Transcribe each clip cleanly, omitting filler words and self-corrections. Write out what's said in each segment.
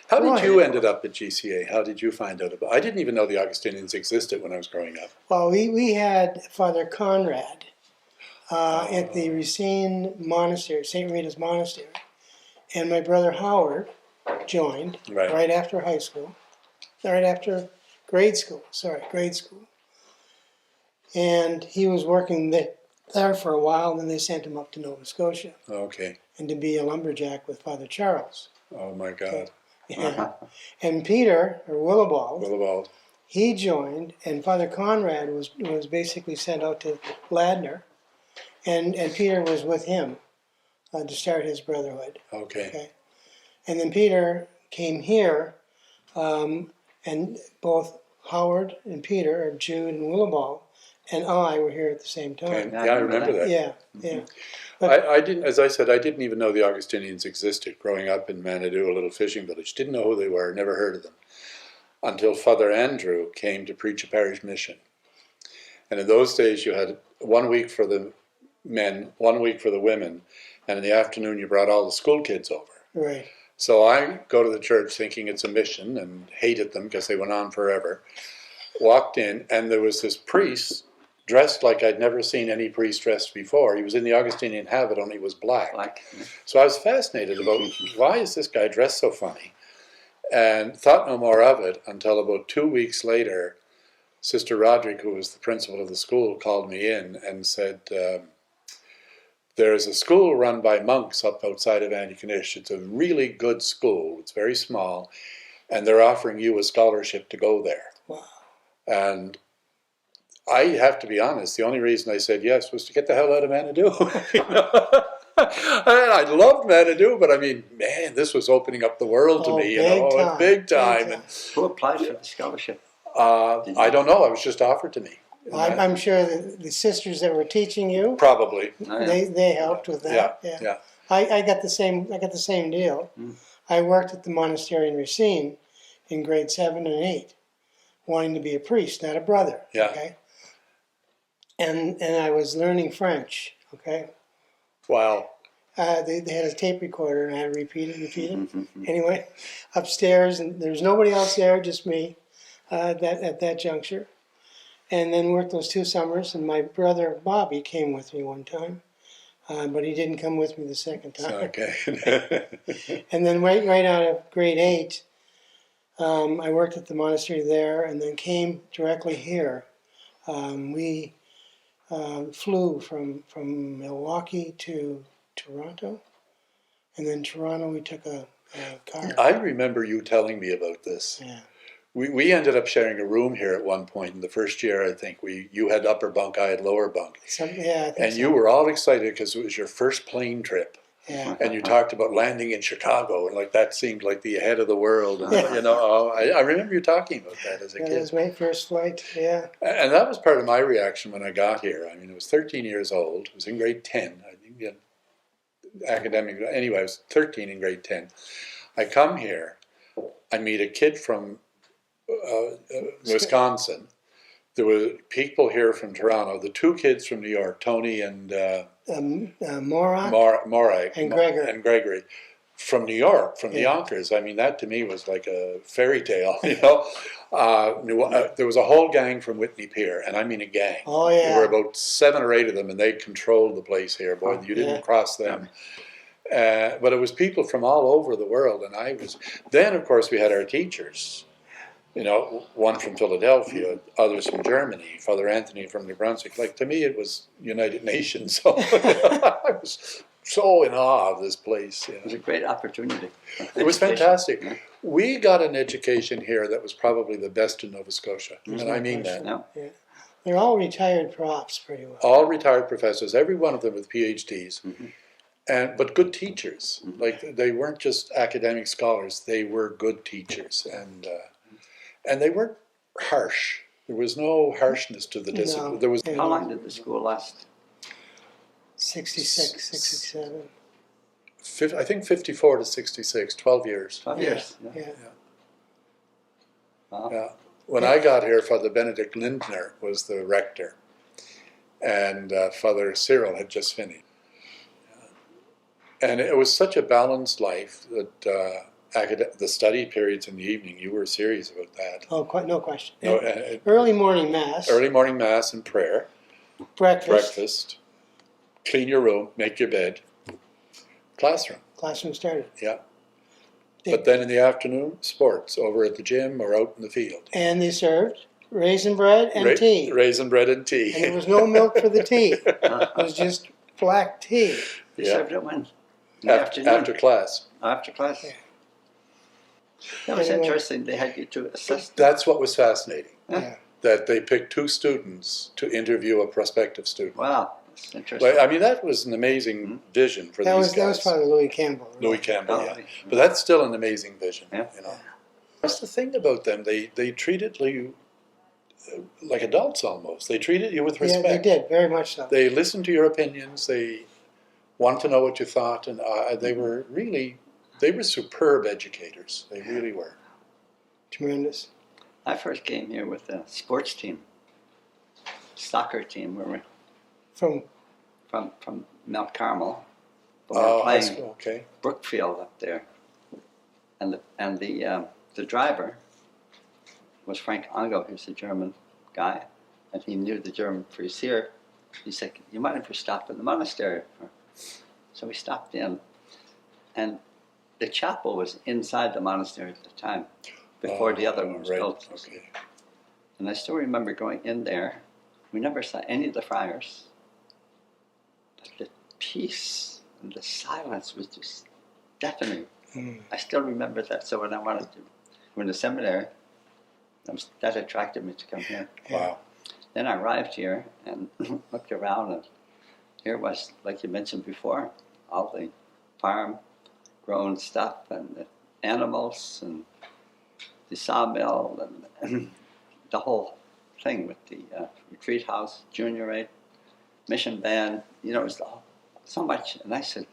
How did you end up at GCA? How did you find out about? I didn't even know the Augustinians existed when I was growing up. Well, we had Father Conrad at the Racine Monastery, St. Rita's Monastery, and my brother Howard joined right after high school, right after grade school. And he was working there for a while, and then they sent him up to Nova Scotia. Okay. And to be a lumberjack with Father Charles. Oh my God. Yeah. And Peter, or Willibald, he joined, and Father Conrad was basically sent out to Ladner, and Peter was with him to start his brotherhood. Okay. And then Peter came here, and both Howard and Peter, or Jude and Willibald, and I were here at the same time. Okay. Yeah, I remember that. Yeah. But I didn't, as I said, I didn't even know the Augustinians existed. Growing up in Manitou, a little fishing village, didn't know who they were, never heard of them, until Father Andrew came to preach a parish mission. And in those days, you had 1 week for the men, 1 week for the women, and in the afternoon, you brought all the school kids over. Right. So I go to the church thinking it's a mission and hated them because they went on forever. Walked in, and there was this priest dressed like I'd never seen any priest dressed before. He was in the Augustinian habit, only he was black. So I was fascinated about why is this guy dressed so funny, and thought no more of it until about 2 weeks later, Sister Roderick, who was the principal of the school, called me in and said, there's a school run by monks up outside of Antigonish. It's a really good school. It's very small, and they're offering you a scholarship to go there. Wow. And I have to be honest, the only reason I said yes was to get the hell out of Manitou. I loved Manitou, but I mean, man, this was opening up the world to me, big time. And who applied for the scholarship? I don't know. It was just offered to me. I'm sure the sisters that were teaching you probably they helped with that. Yeah. I got the same deal. I worked at the monastery in Racine in grade 7 and 8, wanting to be a priest, not a brother. Yeah. Okay. And I was learning French. Okay. Wow. They had a tape recorder, and I had to repeat it. Anyway, upstairs, and there's nobody else there, just me at that juncture. And then worked those 2 summers, and my brother Bobby came with me one time, but he didn't come with me the second time. Okay. And then right out of grade 8, I worked at the monastery there, and then came directly here. We flew from Milwaukee to Toronto, and then Toronto we took a car. I remember you telling me about this. Yeah. We ended up sharing a room here at one point. In the first year, I think you had upper bunk, I had lower bunk. And you were all excited because it was your first plane trip. Yeah. And you talked about landing in Chicago, and like that seemed like the head of the world. And I remember you talking about that as a kid. That was my first flight. Yeah. And that was part of my reaction when I got here. I mean, I was 13 years old. I was in grade 10. I think academic. Anyway, I was 13 in grade 10. I come here. I meet a kid from Wisconsin. There were people here from Toronto. The 2 kids from New York, Tony and Morak and Gregory, from New York, from the Yonkers. I mean, that to me was like a fairy tale. There was a whole gang from Whitney Pier, and I mean a gang. Oh yeah. There were about 7 or 8 of them, and they controlled the place here. Boy, you didn't cross them. But it was people from all over the world, and I was. Then, of course, we had our teachers. One from Philadelphia, others from Germany, Father Anthony from New Brunswick. Like, to me, it was United Nations. So I was so in awe of this place. It was a great opportunity. It was fantastic. Yeah. We got an education here that was probably the best in Nova Scotia. And I mean that. No. Yeah. They're all retired props, pretty well. All retired professors, every one of them with PhDs. But good teachers. Like, they weren't just academic scholars. They were good teachers. And they weren't harsh. There was no harshness to the discipline. No. There was. How long did the school last? 66, 67. I think 54 to 66, 12 years. 12 years. Yeah. Wow. Yeah. When I got here, Father Benedict Lindner was the rector, and Father Cyril had just finished. And it was such a balanced life that the study periods in the evening, you were serious about that. Oh, no question. No, Early morning mass, early morning mass and prayer, breakfast, clean your room, make your bed, classroom. Classroom started. Yeah. But then in the afternoon, sports over at the gym or out in the field. And they served raisin bread and tea. Raisin bread and tea. And there was no milk for the tea. It was just black tea. They Yeah. served it when? In the afternoon? After class. After class? Yeah. That was Anyway. interesting. They had you to assess them. That's what was fascinating. Yeah. That they picked 2 students to interview a prospective student. Wow, that's interesting. But, I mean, that was an amazing vision for That these was guys. Father Louis Campbell. Right? Louis Campbell, Oh, yeah. right. But that's still an amazing vision, Yeah. you know. That's the thing about them. They treated you like adults almost. They treated you with Yeah, respect. they did, very much so. They listened to your opinions. They wanted to know what you thought. And they were superb educators. They really were. Tremendous. I first came here with a sports team, soccer team, where we're From from Mount Carmel. But we're Oh, high playing school, okay. Brookfield up there, and the driver was Frank Ongo, who's a German guy, and he knew the German priest here. He said, "You mind if we stop in the monastery?" So we stopped in, and the chapel was inside the monastery at the time, before the other one was right. built. Okay. And I still remember going in there. We never saw any of the friars, but the peace and the silence was just deafening. I still remember that. So when I wanted to go into seminary, that attracted me to come here. Wow. Then I arrived here and looked around, and here was, like you mentioned before, all the farm-grown stuff and the animals and the sawmill and the whole thing with the retreat house, junior aid, mission band. You know, it was so much. And I said,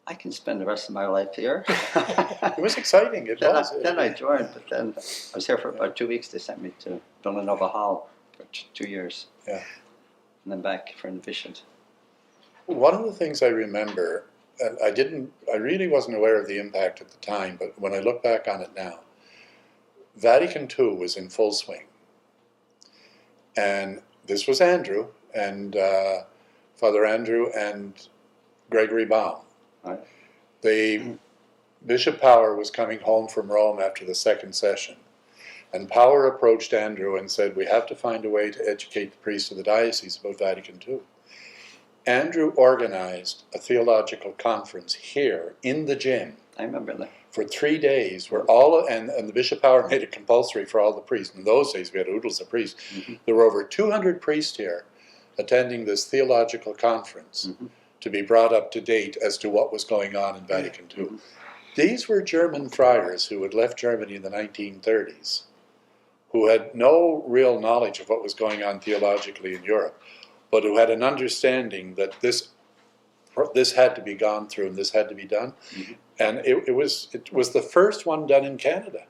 I can spend the rest of my life here. It was exciting. It was. Then I joined, but then I was here for about 2 weeks. They sent me to Villanova Hall for 2 years. Yeah. And then back for novitiate. One of the things I remember, and I really wasn't aware of the impact at the time, but when I look back on it now, Vatican II was in full swing. And this was Andrew, and Father Andrew and Gregory Baum. Right. Bishop Power was coming home from Rome after the second session, and Power approached Andrew and said, we have to find a way to educate the priests of the diocese about Vatican II. Andrew organized a theological conference here in the gym I remember that. for 3 days, where and the Bishop Power made it compulsory for all the priests. In those days, we had oodles of priests. Mm-hmm. There were over 200 priests here attending this theological conference Mm-hmm. to be brought up to date as to what was going on in Vatican II. Mm-hmm. These were German friars who had left Germany in the 1930s, who had no real knowledge of what was going on theologically in Europe, but who had an understanding that this had to be gone through and this had to be done. Mm-hmm. And it was the first one done in Canada,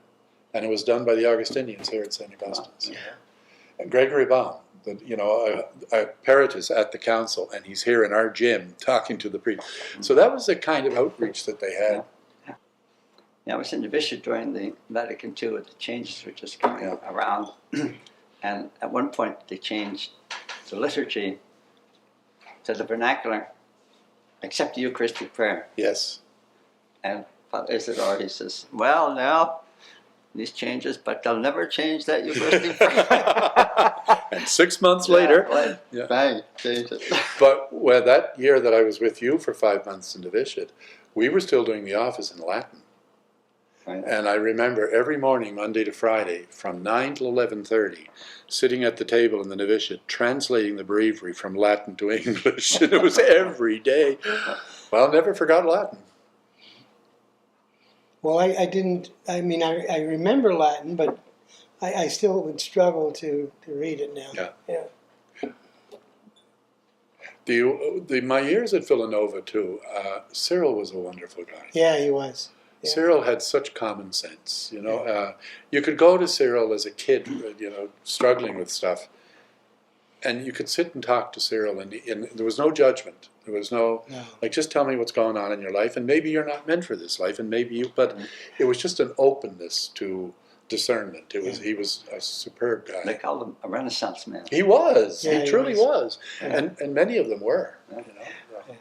and it was done by the Augustinians here at St. Augustine's. Wow. Yeah. And Gregory Baum, a Peritus at the Council, and he's here in our gym talking to the priest. So that was the kind of outreach that they had. Yeah, I was in novitiate during the Vatican II, the changes were just coming around. And at one point they changed the liturgy to the vernacular, except the Eucharistic prayer. Yes. And Father Isidore, he says, well, now, these changes, but they'll never change that Eucharistic prayer. And 6 months later, bang, change it. But that year that I was with you for 5 months in novitiate, we were still doing the office in Latin. Right. And I remember every morning, Monday to Friday, from 9 till 11:30, sitting at the table in the novitiate, translating the breviary from Latin to English. And it was every day. Well, never forgot Latin. Well, I remember Latin, but I still would struggle to read it now. Yeah. My years at Villanova, too, Cyril was a wonderful guy. Yeah, he was. Yeah. Cyril had such common sense, you know. You could go to Cyril as a kid, struggling with stuff, and you could sit and talk to Cyril, and there was no judgment. There was no, No. like, just tell me what's going on in your life, and maybe you're not meant for this life, and maybe you, but it was just an openness to discernment. It was, he was a superb guy. They called him a Renaissance man. He was, Yeah, he truly was. Yeah. And many of them were, you know. Yeah.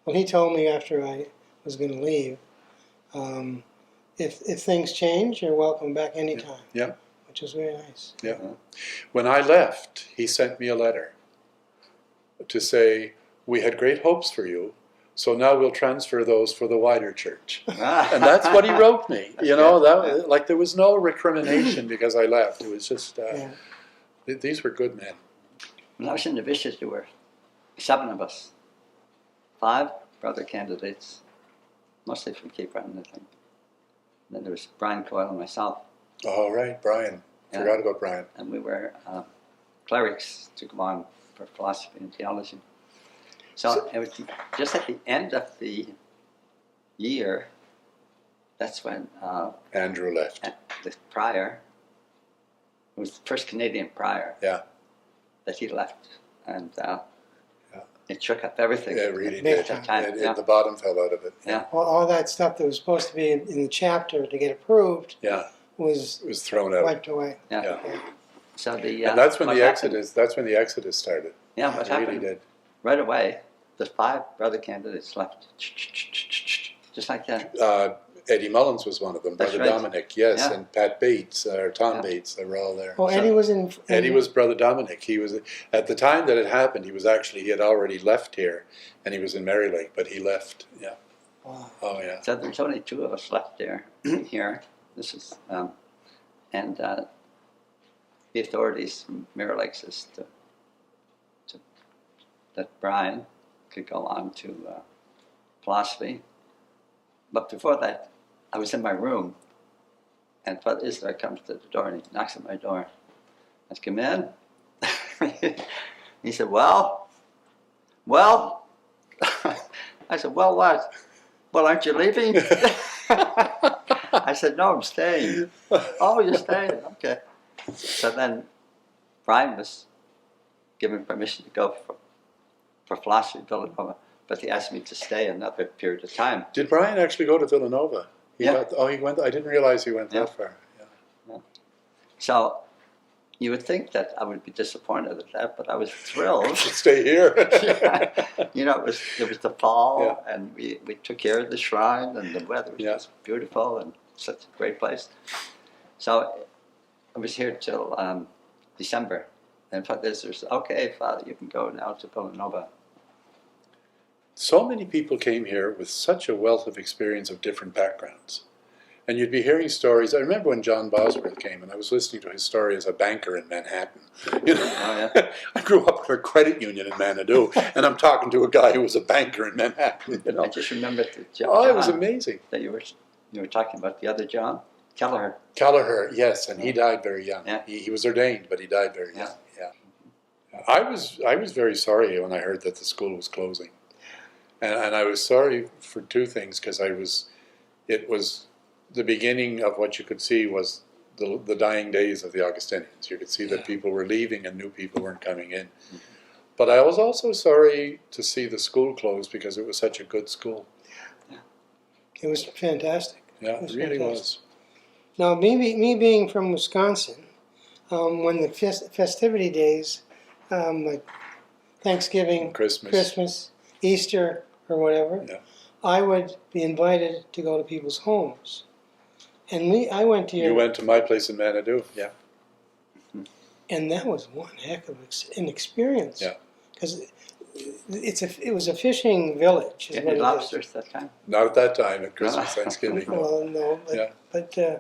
Well, he told me after I was going to leave, if things change, you're welcome back anytime. Yeah. Which was very nice. Yeah. When I left, he sent me a letter to say, we had great hopes for you, so now we'll transfer those for the wider church. And that's what he wrote me. You know, that like there was no recrimination because I left. It was just, these were good men. When I was in the bishops, there were 7 of us. 5 brother candidates, mostly from Cape Breton, I think. Then there was Brian Coyle and myself. Oh, right, Brian. Forgot about Brian. And we were clerics to go on for philosophy and theology. So it was just at the end of the year, that's when Andrew left. the prior, it was the first Canadian prior that he left. And it shook up everything. Yeah, it really Big did. time. Time, The bottom fell out of it. Yeah. All that stuff that was supposed to be in the chapter to get approved Yeah. was It was thrown out. wiped away. Yeah. So the And that's when what the happened- Exodus. That's when the Exodus started. Yeah, what It really happened did. right away? The 5 brother candidates left, just like that. Eddie Mullins was one of them. That's Brother right. Dominic, yes, Yeah. and Pat Bates or Tom Yeah. Bates. They were all there. Oh, Eddie was in. Eddie was Brother Dominic. He was at the time that it happened. He had already left here, and he was in Merry but he left. Yeah. Wow. Oh yeah. So there's only 2 of us left there here. This is and the authorities from Mirror Lake says to that Brian could go on to philosophy. But before that, I was in my room, and Father Isler comes to the door and he knocks at my door. I come in. He said, well. I said, well, what? Well, aren't you leaving? I said, no, I'm staying. Oh, you're staying? Okay. So then Brian was given permission to go for philosophy at Villanova, but he asked me to stay another period of time. Did Brian actually go to Villanova? He Yeah. he went. I didn't realize he went Yeah. that far. Yeah. So you would think that I would be disappointed at that, but I was thrilled. Stay here. You know, it was the fall, and we took care of the shrine, and the weather was just beautiful and such a great place. So I was here till December, and Father Isler said, okay, Father, you can go now to Villanova. So many people came here with such a wealth of experience of different backgrounds. And you'd be hearing stories. I remember when John Bosworth came, and I was listening to his story as a banker in Manhattan. You know, Oh, yeah. I grew up with a credit union in Manitou, and I'm talking to a guy who was a banker in Manhattan. You know, I just remembered the John oh, it was amazing. that you were talking about, the other John, Kelleher. Kelleher, yes, and he died very young. Yeah. He was ordained, but he died very young. Yeah. I was very sorry when I heard that the school was closing, and I was sorry for 2 things, because it was the beginning of what you could see was the dying days of the Augustinians. You could see that people were leaving and new people weren't coming in. Mm-hmm. But I was also sorry to see the school close, because it was such a good school. It was fantastic. Yeah, it really was. Now, me being from Wisconsin, when the festivity days, like Thanksgiving, Christmas, Easter, or whatever, I would be invited to go to people's homes. And I went to You went to my place in Manitou. Yeah. and that was one heck of an experience. Yeah. Because it was a fishing village. Is Getting what it is. lobsters that time. Not at that time, at Christmas, Thanksgiving. No. Well, no, but, Yeah.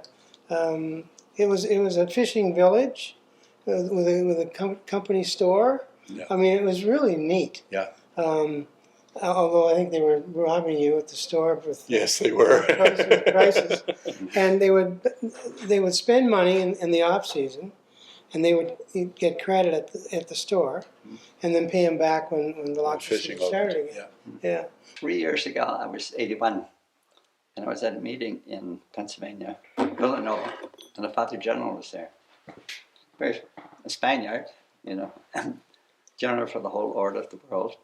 it was a fishing village with a company store. Yeah. I mean, it was really neat. Yeah. Although I think they were robbing you at the store with Yes, they were. prices, and they would spend money in the off season, and they would get credit at the store, and then pay them back when the lobster fishing season started again. Yeah. 3 years ago, I was 81, and I was at a meeting in Pennsylvania, Villanova, and the Father General was there. A Spaniard, you know, General for the whole order of the world.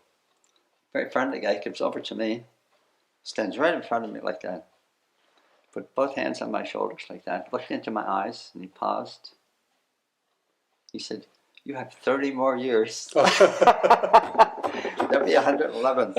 very friendly guy, comes over to me, stands right in front of me like that, put both hands on my shoulders like that, looked into my eyes, and he paused. He said, "You have 30 more years." There'll be 111.